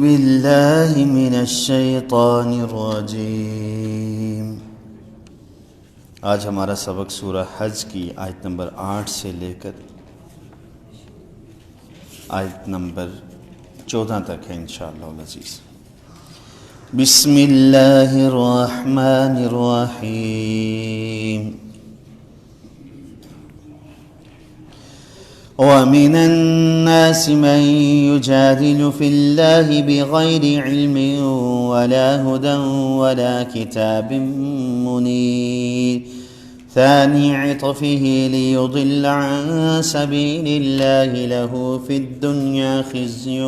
باللہ من الشیطان الرجیم۔ آج ہمارا سبق سورہ حج کی آیت نمبر 8 سے لے کر آیت نمبر 14 تک ہے انشاءاللہ العزیز۔ بسم اللہ الرحمن الرحیم۔ وَمِنَ النَّاسِ مَن يُجَادِلُ فِي اللَّهِ بِغَيْرِ عِلْمٍ وَلَا هُدًى وَلَا كِتَابٍ مُنِيرٍ ثَانِي عِطْفِهِ لِيُضِلَّ عَن سَبِيلِ اللَّهِ لَهُ فِي الدُّنْيَا خِزْيٌ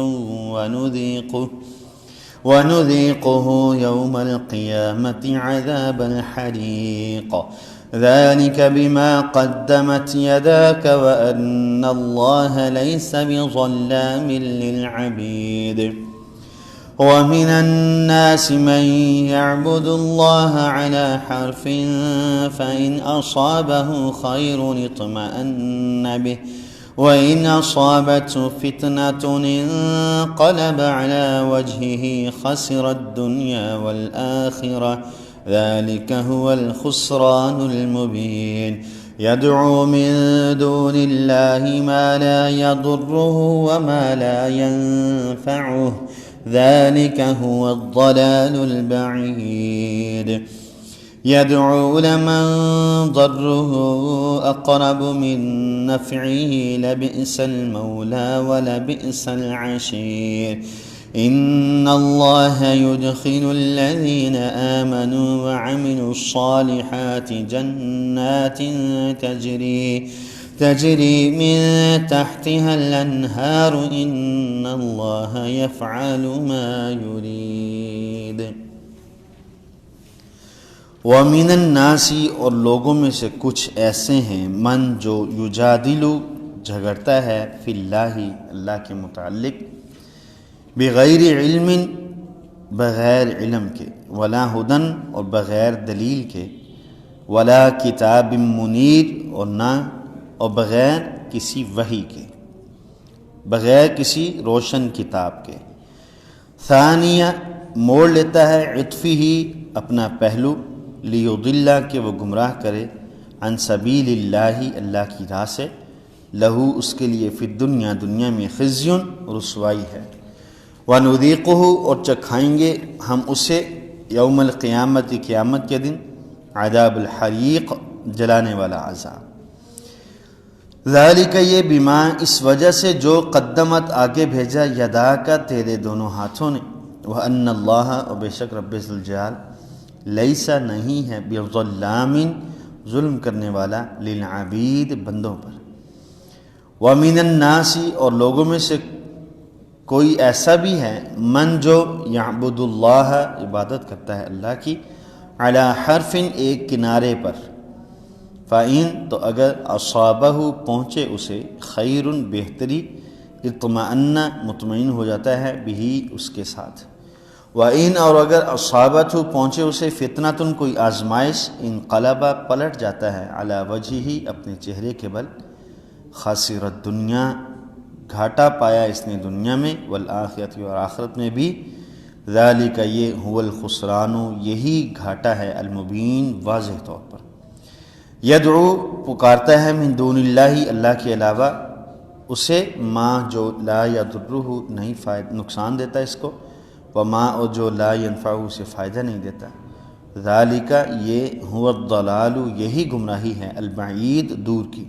وَنُذِيقُهُ يَوْمَ الْقِيَامَةِ عَذَابَ الْحَرِيقِ ذلك بما قدمت يداك وأن الله ليس بظلام للعبيد ومن الناس من يعبد الله على حرف فإن أصابه خير اطمأن به وإن أصابته فتنة انقلب على وجهه خسر الدنيا والآخرة ذلك هو الخسران المبين يدعو من دون الله ما لا يضره وما لا ينفعه ذلك هو الضلال البعيد يدعو لمن ضره أقرب من نفعه لبئس المولى ولبئس العشير إن الله يدخل الذين آمنوا وعملوا الصالحات جنات تجري من تحتها الأنهار إن الله يفعل ما يريد۔ وَمِنَ النَّاسِ اور لوگوں میں سے کچھ ایسے ہیں من جو یجادلو جھگڑتا ہے فی اللہ اللہ کے متعلق بغیر علم بغیر علم کے ولا ہدن اور بغیر دلیل کے ولا کتاب منیر اور بغیر کسی وحی کے بغیر کسی روشن کتاب کے۔ ثانیہ موڑ لیتا ہے عطفی ہی اپنا پہلو لیضل کہ وہ گمراہ کرے عن سبیل اللہ اللہ کی راہ سے لہو اس کے لیے فی الدنیا دنیا میں خزی رسوائی ہے وَنُذِيقُهُ اور چکھائیں گے ہم اسے یوم القیامت قیامت کے دن عذاب الحریق جلانے والا عذاب۔ ذالک یہ بما اس وجہ سے جو قدمت آگے بھیجا یدا کا تیرے دونوں ہاتھوں نے وَأَنَّ اللَّهَ اور بے شک رب ذوالجلال لیسا نہیں ہے بظلام ظلم کرنے والا للعبید بندوں پر۔ وَمِنَ النَّاسِ اور لوگوں میں سے کوئی ایسا بھی ہے من جو یعبد اللہ عبادت کرتا ہے اللہ کی علی حرف ایک کنارے پر فَإِن تو اگر اصابہ پہنچے اسے خیر بہتری اطمأن مطمئن ہو جاتا ہے بھی اس کے ساتھ وَإِن اور اگر اصابت پہنچے اسے فتنۃ کوئی آزمائش انقلبہ پلٹ جاتا ہے علی وجہہ اپنے چہرے کے بل خاسر الدنیا گھاٹا پایا اس نے دنیا میں والآخرت اور آخرت میں بھی ذالک یہ هو الخسران یہی گھاٹا ہے المبین واضح طور پر۔ یدعو پکارتا ہے من دون اللہ اللہ کے علاوہ اسے ما جو لا یضرہ نہیں نقصان دیتا اس کو وما اور جو لا ینفعہ اسے فائدہ نہیں دیتا ذالک یہ هو الضلال یہی گمراہی ہے البعید دور کی۔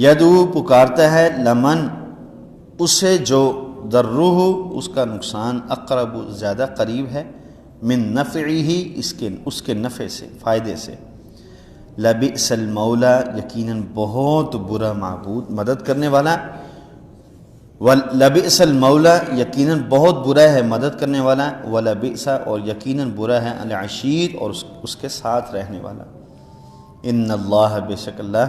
یدعو پکارتا ہے لمن اسے جو ضرہ اس کا نقصان اقرب زیادہ قریب ہے من نفعہ اس کے نفع سے فائدے سے لبئس المولا یقیناً بہت برا معبود مدد کرنے والا لبئس المولا یقیناً بہت برا ہے مدد کرنے والا ولبئس اور یقیناً برا ہے العشیر اور اس کے ساتھ رہنے والا۔ ان اللہ بے شک اللہ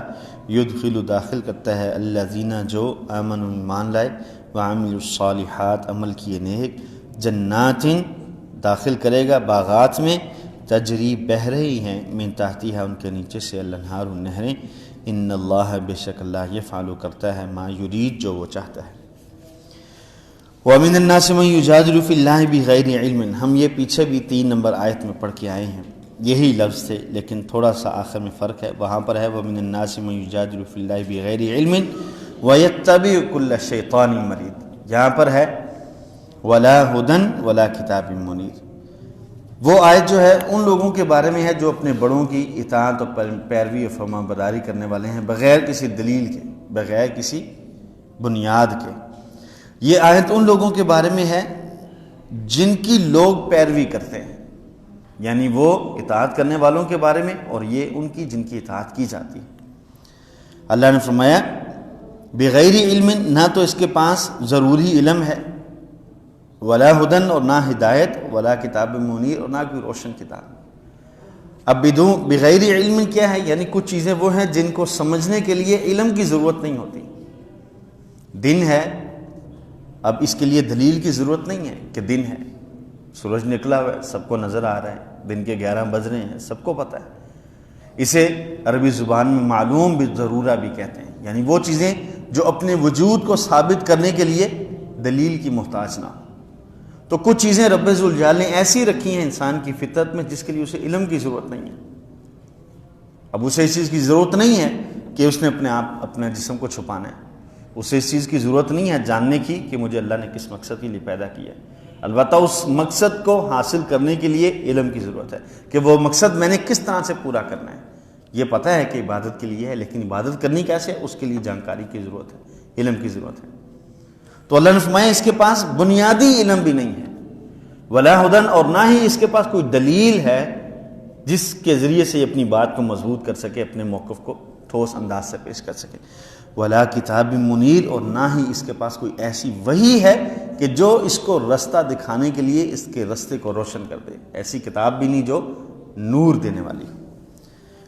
یدخل داخل کرتا ہے الذین جو آمنوا ایمان لائے وعملوا الصالحات عمل کیے نیک جنات داخل کرے گا باغات میں تجری بہہ رہی ہیں من تحتیہا ان کے نیچے سے الانہار نہریں ان اللہ بے شک اللہ یفعل کرتا ہے ما یرید جو وہ چاہتا ہے۔ وَمِنَ النَّاسِ مَن يُجَادِلُ فِي اللَّهِ بِغَيْرِ عِلْمٍ، ہم یہ پیچھے بھی 3 نمبر آیت میں پڑھ کے آئے ہیں، یہی لفظ تھے لیکن تھوڑا سا آخر میں فرق ہے، وہاں پر ہے وَمِنَ النَّاسِ مَن يُجَادِلُ فِي اللَّهِ بِغَيْرِ عِلْمٍ وَيَتَّبِعُ كُلَّ شَيْطَانٍ مَرِيدٍ، یہاں پر ہے وَلَا هُدًى وَلَا كِتَابٍ مُنِيرٍ۔ وہ آیت جو ہے ان لوگوں کے بارے میں ہے جو اپنے بڑوں کی اطاعت اور پیروی و فرما برداری کرنے والے ہیں بغیر کسی دلیل کے، بغیر کسی بنیاد کے۔ یہ آیت ان لوگوں کے بارے میں ہے جن کی لوگ پیروی کرتے ہیں، یعنی وہ اطاعت کرنے والوں کے بارے میں، اور یہ ان کی جن کی اطاعت کی جاتی ہے۔ اللہ نے فرمایا بغیر علم، نہ تو اس کے پاس ضروری علم ہے، ولا ہدن، اور نہ ہدایت، ولا کتاب منیر، اور نہ کوئی روشن کتاب۔ اب بغیر علم کیا ہے؟ یعنی کچھ چیزیں وہ ہیں جن کو سمجھنے کے لیے علم کی ضرورت نہیں ہوتی۔ دن ہے، اب اس کے لیے دلیل کی ضرورت نہیں ہے کہ دن ہے، سورج نکلا ہوا ہے، سب کو نظر آ رہا ہے، دن کے 11 بج رہے ہیں، سب کو پتہ ہے۔ اسے عربی زبان میں معلوم بالضرورہ بھی کہتے ہیں، یعنی وہ چیزیں جو اپنے وجود کو ثابت کرنے کے لیے دلیل کی محتاج نہ ہو۔ تو کچھ چیزیں رب ذوالجلال نے ایسی رکھی ہیں انسان کی فطرت میں جس کے لیے اسے علم کی ضرورت نہیں ہے۔ اب اسے اس چیز کی ضرورت نہیں ہے کہ اس نے اپنے جسم کو چھپانا ہے، اسے اس چیز کی ضرورت نہیں ہے جاننے کی کہ مجھے اللہ نے کس مقصد کے لیے پیدا کیا ہے، البتہ اس مقصد کو حاصل کرنے کے لیے علم کی ضرورت ہے کہ وہ مقصد میں نے کس طرح سے پورا کرنا ہے۔ یہ پتہ ہے کہ عبادت کے لیے ہے، لیکن عبادت کرنی کیسے ہے اس کے لیے جانکاری کی ضرورت ہے، علم کی ضرورت ہے۔ تو اللہ نے فرمایا اس کے پاس بنیادی علم بھی نہیں ہے، ولا ہدن، اور نہ ہی اس کے پاس کوئی دلیل ہے جس کے ذریعے سے یہ اپنی بات کو مضبوط کر سکے، اپنے موقف کو ٹھوس انداز سے پیش کر سکے، ولا کتاب منیر، اور نہ ہی اس کے پاس کوئی ایسی وحی ہے کہ جو اس کو رستہ دکھانے کے لیے اس کے رستے کو روشن کر دے، ایسی کتاب بھی نہیں جو نور دینے والی ہو۔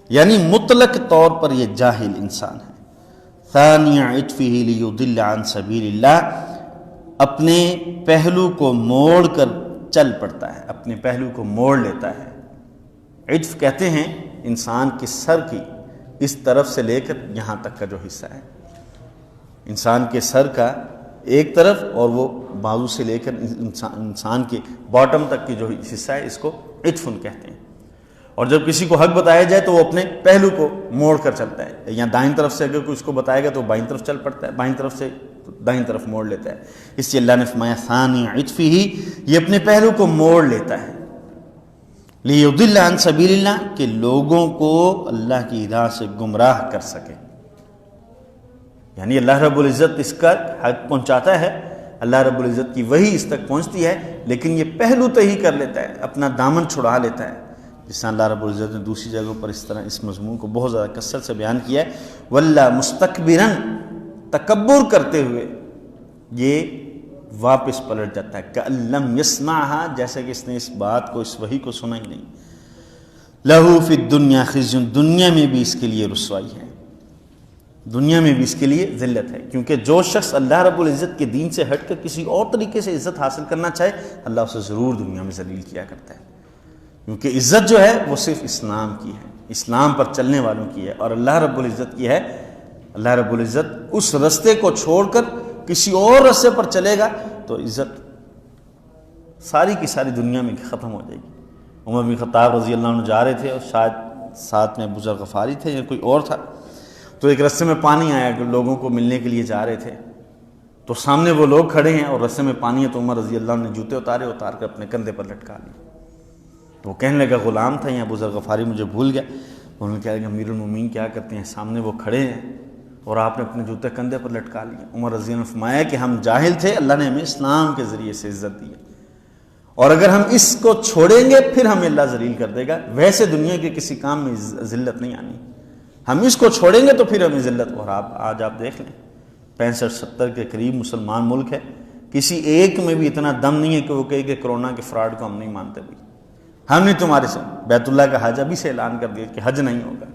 یعنی مطلق طور پر یہ جاہل انسان ہے۔ ثانی عطفہ لیضل عن سبیل اللہ، اپنے پہلو کو موڑ کر چل پڑتا ہے، اپنے پہلو کو موڑ لیتا ہے۔ عطف کہتے ہیں انسان کے سر کی اس طرف سے لے کر یہاں تک کا جو حصہ ہے، انسان کے سر کا ایک طرف اور وہ بازو سے لے کر انسان کے باٹم تک کی جو حصہ ہے، اس کو عطف کہتے ہیں۔ اور جب کسی کو حق بتایا جائے تو وہ اپنے پہلو کو موڑ کر چلتا ہے، یا دائیں طرف سے اگر کوئی اس کو بتائے گا تو بائیں طرف چل پڑتا ہے، بائیں طرف سے دائیں طرف موڑ لیتا ہے۔ اس لیے اللہ نے فرمایا ثانی عطفہ، یہ اپنے پہلو کو موڑ لیتا ہے، لیضل عن سبیل اللہ، کہ لوگوں کو اللہ کی راہ سے گمراہ کر سکے۔ یعنی اللہ رب العزت اس کا حق پہنچاتا ہے، اللہ رب العزت کی وحی اس تک پہنچتی ہے، لیکن یہ پہلو تہی کر لیتا ہے، اپنا دامن چھڑا لیتا ہے۔ جس طرح اللہ رب العزت نے دوسری جگہوں پر اس طرح اس مضمون کو بہت زیادہ کثرت سے بیان کیا ہے، وَاللَّہ مُسْتَكْبِرًا، تکبر کرتے ہوئے یہ واپس پلٹ جاتا ہے، كَأَن لَّمْ يَسْمَعْهَا، جیسے کہ اس نے اس بات کو، اس وحی کو سنا ہی نہیں۔ لَهُ فِي الدُّنْيَا خِزْيٌ، دنیا میں بھی اس کے لیے رسوائی ہے، دنیا میں بھی اس کے لیے ذلت ہے، کیونکہ جو شخص اللہ رب العزت کے دین سے ہٹ کر کسی اور طریقے سے عزت حاصل کرنا چاہے، اللہ اسے ضرور دنیا میں ذلیل کیا کرتا ہے، کیونکہ عزت جو ہے وہ صرف اسلام کی ہے، اسلام پر چلنے والوں کی ہے، اور اللہ رب العزت کی ہے۔ اللہ رب العزت اس رستے کو چھوڑ کر کسی اور رستے پر چلے گا تو عزت ساری کی ساری دنیا میں ختم ہو جائے گی۔ عمر بن خطاب رضی اللہ عنہ جا رہے تھے، اور شاید ساتھ میں ابو ذر غفاری تھے یا کوئی اور تھا، تو ایک رستے میں پانی آیا کہ لوگوں کو ملنے کے لیے جا رہے تھے، تو سامنے وہ لوگ کھڑے ہیں اور رستے میں پانی ہے، تو عمر رضی اللہ عنہ نے جوتے اتار کر اپنے کندھے پر لٹکا لیے۔ تو وہ کہنے لگا غلام تھا یا ابو ذر غفاری مجھے بھول گیا۔ انہوں نے کہا کہ امیر المومنین کیا کرتے ہیں، سامنے وہ کھڑے ہیں اور آپ نے اپنے جوتے کندھے پر لٹکا لیے۔ عمر رضی اللہ عنہ نے فرمایا کہ ہم جاہل تھے، اللہ نے ہمیں اسلام کے ذریعے سے عزت دی ہے، اور اگر ہم اس کو چھوڑیں گے پھر ہمیں اللہ ذلیل کر دے گا۔ ویسے دنیا کے کسی کام میں ذلت نہیں آنی، ہم اس کو چھوڑیں گے تو پھر ہمیں ذلت۔ اور آج آپ دیکھ لیں 65-70 کے قریب مسلمان ملک ہے، کسی ایک میں بھی اتنا دم نہیں ہے کہ وہ کہے کہ کرونا کے فراڈ کو ہم نہیں مانتے، بھی ہم نے تمہارے سے بیت اللہ کا حج ابھی سے اعلان کر دیا کہ حج نہیں ہوگا،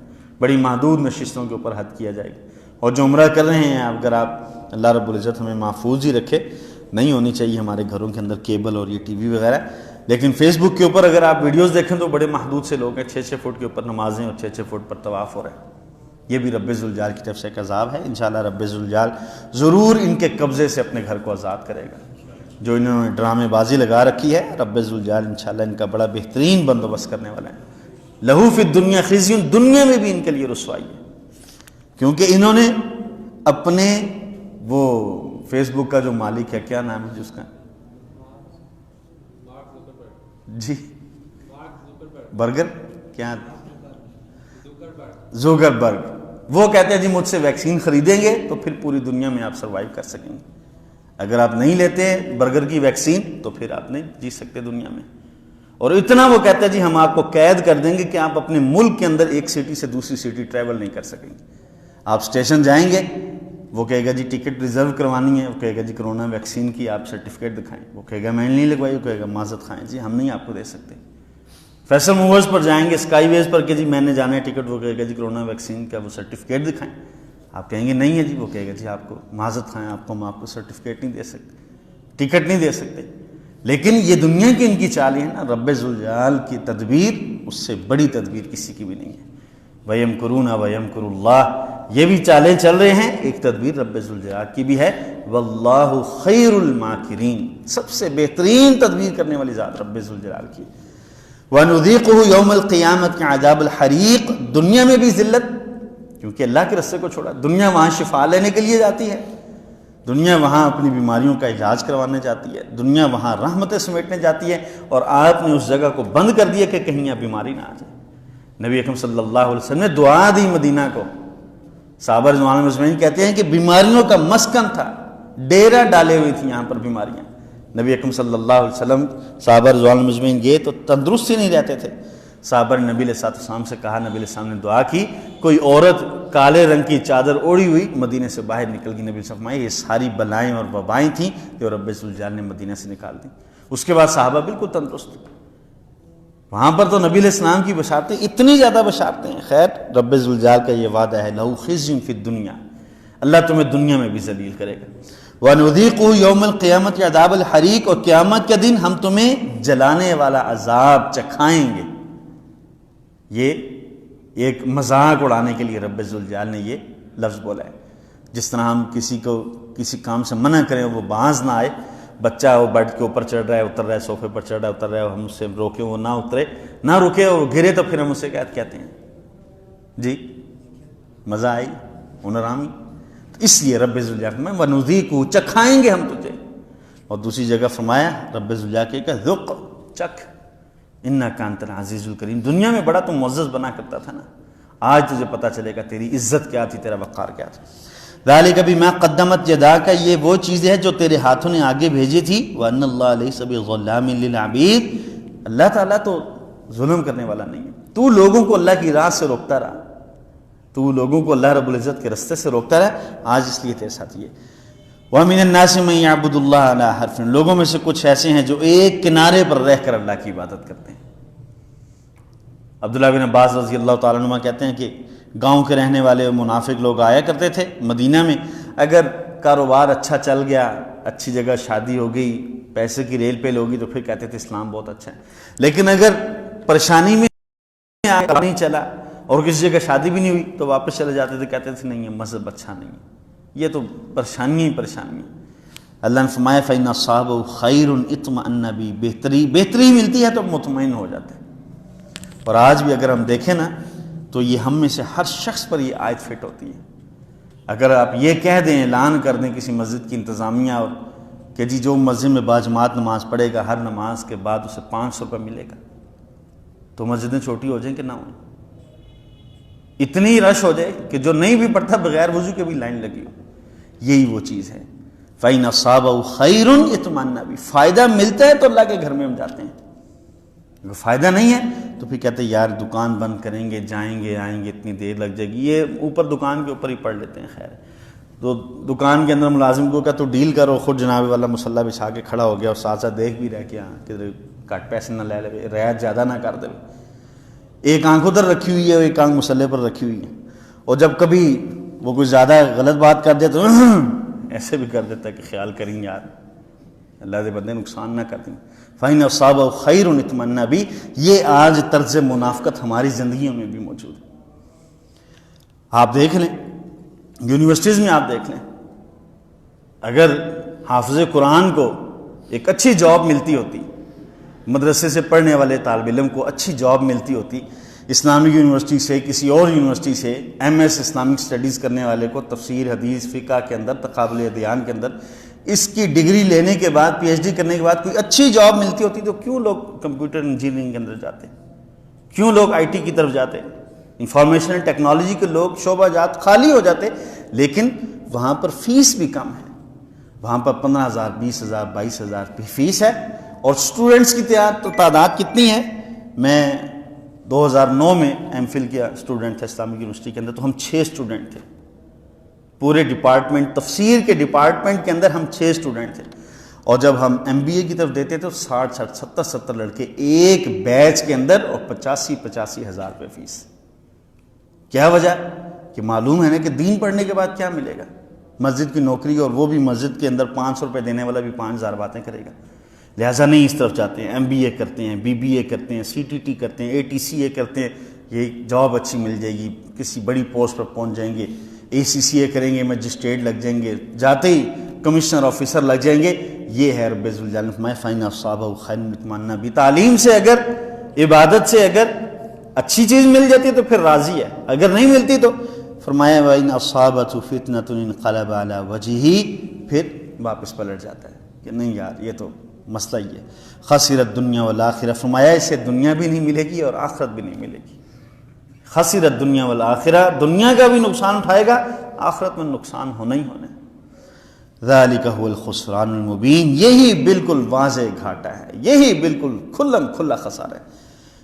بڑی محدود نشستوں کے اوپر حج کیا جائے گا۔ اور جو عمرہ کر رہے ہیں، اگر آپ اللہ رب العزت ہمیں محفوظ ہی رکھے، نہیں ہونی چاہیے ہمارے گھروں کے اندر کیبل اور یہ ٹی وی وغیرہ، لیکن فیس بک کے اوپر اگر آپ ویڈیوز دیکھیں تو بڑے محدود سے لوگ ہیں، 6-6 فٹ کے اوپر نمازیں اور 6-6 فٹ پر طواف ہو رہے ہیں۔ یہ بھی رب ذوالجلال کی طرف سے ایک عذاب ہے۔ انشاءاللہ رب ذوالجلال ضرور ان کے قبضے سے اپنے گھر کو آزاد کرے گا۔ جو انہوں نے ڈرامے بازی لگا رکھی ہے، رب ذوالجلال انشاءاللہ ان کا بڑا بہترین بندوبست کرنے والا ہے۔ لہو فی الدنیا خزی، دنیا میں بھی ان کے لیے رسوائی ہے، کیونکہ انہوں نے اپنے وہ فیس بک کا جو مالک ہے، کیا نام ہے جس کا، جی برگر، کیا زوکربرگ، وہ کہتے ہیں جی مجھ سے ویکسین خریدیں گے تو پھر پوری دنیا میں آپ سروائیو کر سکیں گے، اگر آپ نہیں لیتے برگر کی ویکسین تو پھر آپ نہیں جی سکتے دنیا میں۔ اور اتنا وہ کہتے ہیں جی ہم آپ کو قید کر دیں گے کہ آپ اپنے ملک کے اندر ایک سٹی سے دوسری سٹی ٹریول نہیں کر سکیں گے۔ آپ اسٹیشن جائیں گے، وہ کہے گا جی ٹکٹ ریزرو کروانی ہے، وہ کہے گا جی کرونا ویکسین کی آپ سرٹیفکیٹ دکھائیں، وہ کہے گا میں نہیں لگوائی، وہ کہے گا معذرت خواہیں جی ہم نہیں آپ کو دے سکتے۔ فیصل موورز پر جائیں گے، اسکائی ویز پر کہ جی میں نے جانا ہے ٹکٹ، وہ کہے گا جی کرونا ویکسین کا وہ سرٹیفکیٹ دکھائیں، آپ کہیں گے نہیں ہے جی، وہ کہے گا جی آپ کو معذرت خواہیں آپ کو ہم آپ کو سرٹیفکیٹ نہیں دے سکتے، ٹکٹ نہیں دے سکتے۔ لیکن یہ دنیا کی ان کی چالیں ہیں نا، رب ذوالجلال کی تدبیر اس سے بڑی تدبیر کسی کی بھی نہیں ہے۔ وَيَمْكُرُونَ وَيَمْكُرُ اللَّهُ، یہ بھی چالیں چل رہے ہیں، ایک تدبیر رب ذوالجلال کی بھی ہے، وَاللَّهُ خَيْرُ الْمَاكِرِينَ، سب سے بہترین تدبیر کرنے والی ذات رب ذوالجلال کی۔ وَنُذِيقُهُ يَوْمَ الْقِيَامَةِ عَذَابَ الْحَرِيقِ، دنیا میں بھی ذلت، کیونکہ اللہ کے رستے کو چھوڑا، دنیا وہاں شفا لینے کے لیے جاتی ہے، دنیا وہاں اپنی بیماریوں کا علاج کروانے جاتی ہے، دنیا وہاں رحمتیں سمیٹنے جاتی ہے، اور آپ نے اس جگہ کو بند کر دیا کہ کہیں یہاں بیماری نہ آ جائے۔ نبی اکرم صلی اللہ علیہ وسلم نے دعا دی مدینہ کو، صحابہ رضوان اللہ مجمعین کہتے ہیں کہ بیماریوں کا مسکن تھا، ڈیرہ ڈالے ہوئی تھی یہاں پر بیماریاں۔ نبی اکرم صلی اللہ علیہ وسلم صحابہ رضوان اللہ مجمعین گئے تو تندرست ہی نہیں رہتے تھے، صحابہ نے نبی علیہ السلام سے کہا، نبی علیہ السلام نے دعا کی، کوئی عورت کالے رنگ کی چادر اوڑھی ہوئی مدینے سے باہر نکل گئی، نبی علیہ السلام فرمایا یہ ساری بلائیں اور وبائیں تھیں جو رب ذوالجلال نے مدینہ سے نکال دیں۔ اس کے بعد صحابہ بالکل تندرست، وہاں پر تو نبی علیہ السلام کی بشارتیں اتنی زیادہ بشارتیں ہیں۔ خیر، رب ذوالجلال کا یہ وعدہ ہے، لَهُ خِزْيٌ فِي الدُّنْيَا، اللہ تمہیں دنیا میں بھی ذلیل کرے گا۔ وَنُذِيقُهُ يَوْمَ الْقِيَامَةِ عَذَابَ الْحَرِيقِ، اور قیامت کے دن ہم تمہیں جلانے والا عذاب چکھائیں گے۔ یہ ایک مذاق اڑانے کے لیے رب ذوالجلال نے یہ لفظ بولا ہے، جس طرح ہم کسی کو کسی کام سے منع کریں وہ باز نہ آئے، بچہ وہ بیڈ کے اوپر چڑھ رہا ہے اتر رہا ہے، صوفے پر چڑھ رہا ہے اتر رہا ہے، ہم اس سے روکیں وہ نہ اترے نہ رکے اور وہ گرے تو پھر ہم اسے کہتے ہیں جی مزہ آئی، ہنر آمی۔ اس لیے رب ذوالجلال فرمایا وَنُذِيقُهُ، چکھائیں گے ہم تجھے۔ اور دوسری جگہ فرمایا رب ذوالجلال کہ ذُقْ، چکھ، اِنَّكَ أَنْتَ الْعَزِيزُ الْكَرِيمُ، دنیا میں بڑا تم معزز بنا کرتا تھا نا، آج تجھے پتہ چلے گا تیری عزت کیا تھی، تیرا وقار کیا تھا۔ ذَلِكَ بِمَا قَدَّمَتْ يَدَاكَ، یہ وہ چیزیں ہیں جو تیرے ہاتھوں نے آگے بھیجی تھی، وَأَنَّ اللَّهَ لَيْسَ بِظَلَّامٍ لِّلْعَبِيدِ، اللہ تعالیٰ تو ظلم کرنے والا نہیں ہے۔ تو لوگوں کو اللہ کی راہ سے روکتا رہا، تو لوگوں کو اللہ رب العزت کے رستے سے روکتا رہا، آج اس لیے تیرے ساتھ یہ۔ وَمِنَ النَّاسِ مَن يَعْبُدُ اللَّهَ عَلَىٰ حَرْفٍ، لوگوں میں سے کچھ ایسے ہیں جو ایک کنارے پر رہ کر اللہ کی عبادت کرتے ہیں۔ عبداللہ بن عباس رضی اللہ تعالیٰ عنہ کہتے ہیں کہ گاؤں کے رہنے والے منافق لوگ آیا کرتے تھے مدینہ میں، اگر کاروبار اچھا چل گیا، اچھی جگہ شادی ہو گئی، پیسے کی ریل پیل ہوگی تو پھر کہتے تھے اسلام بہت اچھا ہے، لیکن اگر پریشانی میں نہیں چلا اور کسی جگہ شادی بھی نہیں ہوئی تو واپس چلے جاتے تھے، کہتے تھے نہیں یہ مذہب اچھا نہیں ہے، یہ تو پریشانیاں ہی پریشانیاں۔ اللہ نے فرمایا فَإِنَّ أَصْحَابَهُ خَيْرٌ اطْمَأَنَّ بِهِ، بہتری ملتی ہے تو مطمئن ہو جاتے ہیں۔ اور آج بھی اگر ہم دیکھیں نا تو یہ ہم میں سے ہر شخص پر یہ آیت فٹ ہوتی ہے۔ اگر آپ یہ کہہ دیں، اعلان کر دیں کسی مسجد کی انتظامیہ اور کہ جی جو مسجد میں باجماعت نماز پڑھے گا ہر نماز کے بعد اسے 500 روپے ملے گا، تو مسجدیں چھوٹی ہو جائیں کہ نہ ہوں، اتنی رش ہو جائے کہ جو نہیں بھی پڑھتا بغیر وضو کے بھی لائن لگی ہو۔ یہی وہ چیز ہے فَإِنَّ أَصَابَهُ خَيْرٌ اطْمَأَنَّ بِهِ، فائدہ ملتا ہے تو اللہ کے گھر میں ہم جاتے ہیں، اگر فائدہ نہیں ہے تو پھر کہتے ہیں یار دکان بند کریں گے، جائیں گے آئیں گے اتنی دیر لگ جائے گی، یہ اوپر دکان کے اوپر ہی پڑھ لیتے ہیں۔ خیر، تو دکان کے اندر ملازم کو کہا تو ڈیل کرو، خود جناب والا مسلح بچھا کے کھڑا ہو گیا اور ساتھ ساتھ دیکھ بھی رہ کے کہ کٹ پیسے نہ لے لے، رعایت زیادہ نہ کر دے، ایک آنکھ ادھر رکھی ہوئی ہے ایک آنکھ مسلح پر رکھی ہوئی ہے، اور جب کبھی وہ کوئی زیادہ غلط بات کر دے تو ایسے بھی کر دیتا ہے کہ خیال کریں یار اللہ دے بندے نقصان نہ کر دیں۔ فَإِنَّ أَصَابَهُ خَيْرٌ اطْمَأَنَّ بِهِ، یہ آج طرز منافقت ہماری زندگیوں میں بھی موجود ہے۔ آپ دیکھ لیں یونیورسٹیز میں، آپ دیکھ لیں اگر حافظ قرآن کو ایک اچھی جاب ملتی ہوتی، مدرسے سے پڑھنے والے طالب علم کو اچھی جاب ملتی ہوتی، اسلامک یونیورسٹی سے کسی اور یونیورسٹی سے ایم ایس اسلامک اسٹڈیز کرنے والے کو تفسیر حدیث فقہ کے اندر تقابل ادیان کے اندر اس کی ڈگری لینے کے بعد پی ایچ ڈی کرنے کے بعد کوئی اچھی جاب ملتی ہوتی تو کیوں لوگ کمپیوٹر انجینئرنگ کے اندر جاتے، کیوں لوگ آئی ٹی کی طرف جاتے، انفارمیشن ٹیکنالوجی کے لوگ شعبہ جات خالی ہو جاتے، لیکن وہاں پر فیس بھی کم ہے، وہاں پر 15,000 20,000 22,000 فیس ہے، اور اسٹوڈنٹس کی تعداد کتنی ہے؟ میں 2009 میں ایم فل کیا اسٹوڈنٹ تھا اسلامک یونیورسٹی کے اندر، تو ہم 6 اسٹوڈنٹ تھے پورے ڈپارٹمنٹ، تفسیر کے ڈپارٹمنٹ کے اندر ہم 6 اسٹوڈنٹ تھے، اور جب ہم ایم بی اے کی طرف دیتے تو 60 70 لڑکے ایک بیچ کے اندر، اور 85 ہزار روپے فیس۔ کیا وجہ؟ کہ معلوم ہے نا کہ دین پڑھنے کے بعد کیا ملے گا، مسجد کی نوکری، اور وہ بھی مسجد کے اندر 500 روپے دینے والا بھی 5,000 باتیں کرے گا، لہٰذا نہیں اس طرف جاتے ہیں، ایم بی اے کرتے ہیں، بی بی اے کرتے ہیں، سی ٹی ٹی کرتے ہیں، اے ٹی سی اے کرتے ہیں، یہ جاب اچھی مل جائے گی، کسی بڑی پوسٹ پر پہنچ جائیں گے، اے سی سی اے کریں گے، مجسٹریٹ لگ جائیں گے، جاتے ہی کمشنر آفیسر لگ جائیں گے۔ یہ ہے رب الجلال فرمائے فَإِنْ أَصَابَهُ خَيْرٌ اطمأنَّ بِهِ، تعلیم سے اگر، عبادت سے اگر اچھی چیز مل جاتی ہے تو پھر راضی ہے، اگر نہیں ملتی تو فرمایا وَإِنْ أَصَابَتْهُ فِتْنَةٌ انقلب عَلَى وَجْهِهِ، پھر واپس پلٹ جاتا ہے کہ نہیں یار یہ تو مسئلہ ہی ہے۔ خسرت دنیا والآخرہ، فرمایا اسے دنیا بھی نہیں ملے گی اور آخرت بھی نہیں ملے گی۔ خسرت دنیا والآخرہ، دنیا کا بھی نقصان اٹھائے گا، آخرت میں نقصان ہونا ہی ہونا ہے۔ ذالک هو الخسران المبین، یہی بالکل واضح گھاٹا ہے، یہی بالکل کھلم کھلا خسارہ ہے۔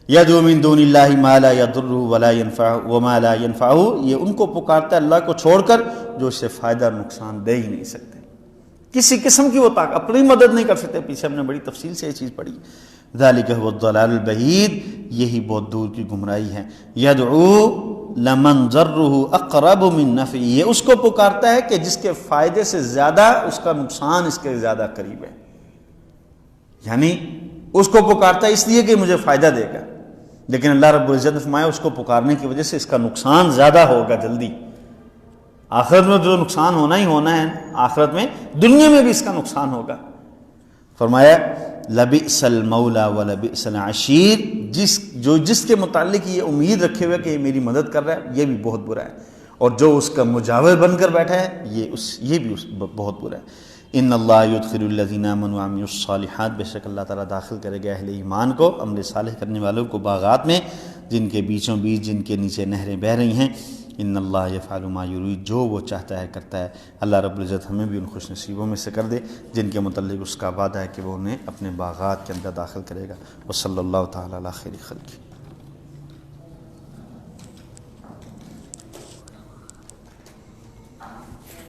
یدعو من دون اللہ ما لا یضرہ ولا ینفعہ وما لا ینفعہ، یہ ان کو پکارتا ہے اللہ کو چھوڑ کر جو اسے فائدہ اور نقصان دے ہی نہیں سکتے، کسی قسم کی وہ طاقت اپنی مدد نہیں کر سکتے۔ پیچھے ہم نے بڑی تفصیل سے یہ چیز پڑھی۔ ذالک هو الضلال البعید، یہی بہت دور کی گمراہی ہے۔ یدعو لمن ضرہ اقرب من نفعہ، یہ اس کو پکارتا ہے کہ جس کے فائدے سے زیادہ اس کا نقصان اس کے زیادہ قریب ہے، یعنی اس کو پکارتا ہے اس لیے کہ مجھے فائدہ دے گا، لیکن اللہ رب العزت نے فرمایا اس کو پکارنے کی وجہ سے اس کا نقصان زیادہ ہوگا جلدی، آخرت میں جو نقصان ہونا ہی ہونا ہے، آخرت میں، دنیا میں بھی اس کا نقصان ہوگا۔ فرمایا لبئس المولا ولبئس العشیر، جس کے متعلق یہ امید رکھے ہوئے کہ یہ میری مدد کر رہا ہے، یہ بھی بہت برا ہے، اور جو اس کا مجاور بن کر بیٹھا ہے یہ بھی بہت برا ہے۔ ان اللہ یدخل الذین آمنوا وعملوا الصالحات، بے شک اللہ تعالیٰ داخل کرے گا اہل ایمان کو، عمل صالح کرنے والوں کو، باغات میں جن کے بیچوں بیچ جن کے نیچے نہریں بہہ رہی ہیں۔ ان اللہ یفعل ما یرید، جو وہ چاہتا ہے کرتا ہے۔ اللہ رب العزت ہمیں بھی ان خوش نصیبوں میں سے کر دے جن کے متعلق اس کا وعدہ ہے کہ وہ انہیں اپنے باغات کے اندر داخل کرے گا۔ وصلی اللہ تعالیٰ علی خیر خلقہ۔